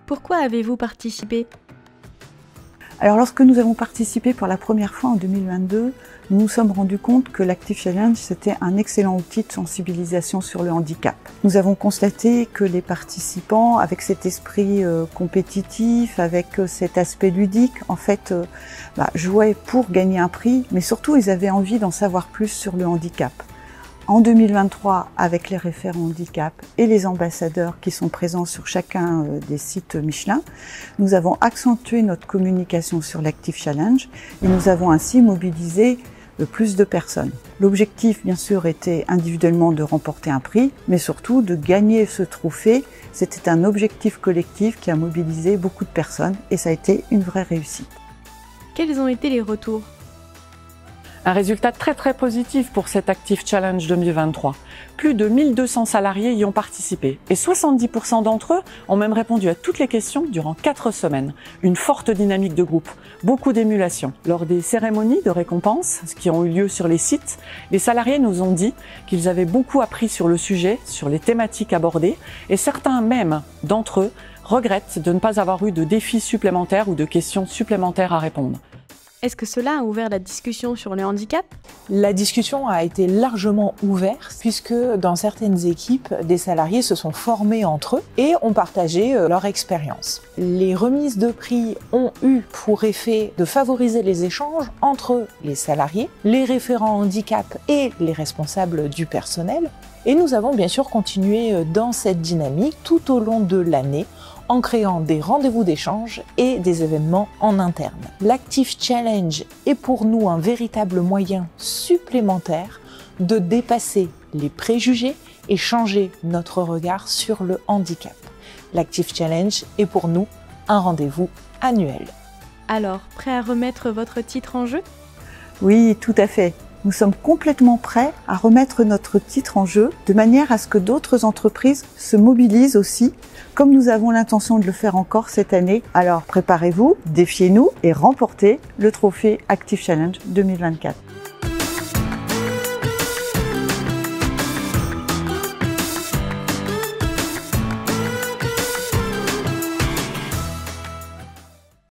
Pourquoi avez-vous participé ? Alors lorsque nous avons participé pour la première fois en 2022, nous nous sommes rendus compte que l'Active Challenge c'était un excellent outil de sensibilisation sur le handicap. Nous avons constaté que les participants, avec cet esprit compétitif, avec cet aspect ludique, en fait, jouaient pour gagner un prix, mais surtout ils avaient envie d'en savoir plus sur le handicap. En 2023, avec les référents handicap et les ambassadeurs qui sont présents sur chacun des sites Michelin, nous avons accentué notre communication sur l'Active Challenge et nous avons ainsi mobilisé le plus de personnes. L'objectif, bien sûr, était individuellement de remporter un prix, mais surtout de gagner ce trophée. C'était un objectif collectif qui a mobilisé beaucoup de personnes et ça a été une vraie réussite. Quels ont été les retours ? Un résultat très positif pour cet Active Challenge 2023. Plus de 1200 salariés y ont participé et 70% d'entre eux ont même répondu à toutes les questions durant 4 semaines. Une forte dynamique de groupe, beaucoup d'émulation. Lors des cérémonies de récompense qui ont eu lieu sur les sites, les salariés nous ont dit qu'ils avaient beaucoup appris sur le sujet, sur les thématiques abordées et certains même d'entre eux regrettent de ne pas avoir eu de défis supplémentaires ou de questions supplémentaires à répondre. Est-ce que cela a ouvert la discussion sur le handicap ? La discussion a été largement ouverte puisque dans certaines équipes, des salariés se sont formés entre eux et ont partagé leur expérience. Les remises de prix ont eu pour effet de favoriser les échanges entre les salariés, les référents handicap et les responsables du personnel. Et nous avons bien sûr continué dans cette dynamique tout au long de l'année en créant des rendez-vous d'échange et des événements en interne. L'Active Challenge est pour nous un véritable moyen supplémentaire de dépasser les préjugés et changer notre regard sur le handicap. L'Active Challenge est pour nous un rendez-vous annuel. Alors, prêt à remettre votre titre en jeu ? Oui, tout à fait. Nous sommes complètement prêts à remettre notre titre en jeu de manière à ce que d'autres entreprises se mobilisent aussi, comme nous avons l'intention de le faire encore cette année. Alors préparez-vous, défiez-nous et remportez le trophée Active Challenge 2024.